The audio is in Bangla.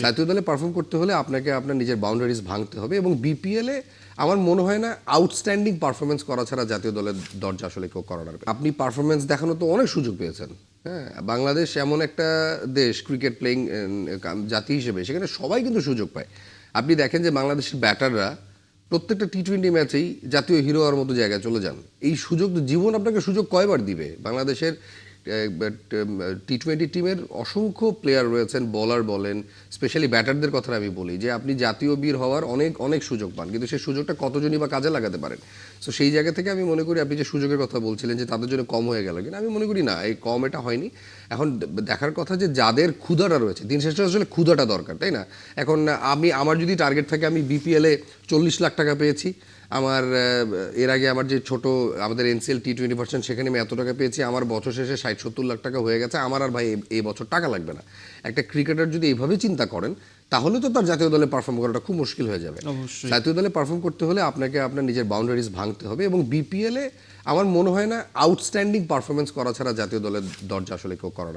জাতীয় দলে পারফর্ম করতে হলে আপনাকে আপনার নিজের বাউন্ডারিজ ভাঙতে হবে এবং বিপিএল এ আমার মনে হয় না আউটস্ট্যান্ডিং পারফরমেন্স করা ছাড়া জাতীয় দলের দরজা আসলে কেউ করার আপনি পারফরমেন্স দেখানো তো অনেক সুযোগ পেয়েছেন। হ্যাঁ, বাংলাদেশ এমন একটা দেশ ক্রিকেট প্লেয়িং জাতি হিসেবে সেখানে সবাই কিন্তু সুযোগ পায়। আপনি দেখেন যে বাংলাদেশের ব্যাটাররা প্রত্যেকটা টি-20 ম্যাচেই জাতীয় হিরো হওয়ার মতো জায়গায় চলে যান। এই সুযোগ জীবন আপনাকে সুযোগ কয়বার দিবে? বাংলাদেশের টি-20 টিমের অসংখ্য প্লেয়ার রয়েছেন, বোলার বলেন, স্পেশালি ব্যাটারদের কথা আমি বলি যে আপনি জাতীয় বীর হওয়ার অনেক অনেক সুযোগ পান, কিন্তু সেই সুযোগটা কতজনই বা কাজে লাগাতে পারেন? সো সেই জায়গা থেকে আমি মনে করি আপনি যে সুযোগের কথা বলছিলেন যে তাদের জন্য কম হয়ে গেল কিনা, আমি মনে করি না, এই কম এটা হয়নি। এখন দেখার কথা যে যাদের ক্ষুধাটা রয়েছে, দিন শেষে আসলে ক্ষুধাটা দরকার, তাই না? এখন আমার যদি টার্গেট থাকে আমি বিপিএলে 40 লাখ টাকা পেয়েছি, আমার এর আগে আমার যে ছোট আমাদের এনসিএল টি-20 ভার্সন সেখানে আমি এত টাকা পেয়েছি, আমার বছর শেষে 60-70 লাখ টাকা হয়ে গেছে, আমার আর ভাই এই বছর টাকা লাগবে না। একটা ক্রিকেটার যদি এইভাবে চিন্তা করেন তাহলে তো তার জাতীয় দলে পারফর্ম করাটা খুব মুশকিল হয়ে যাবে। জাতীয় দলে পারফর্ম করতে হলে আপনাকে আপনার নিজের বাউন্ডারিজ ভাঙতে হবে এবং বিপিএল এ আমার মনে হয় না আউটস্ট্যান্ডিং পারফরমেন্স করা ছাড়া জাতীয় দলের দরজা আসলে কেউ করার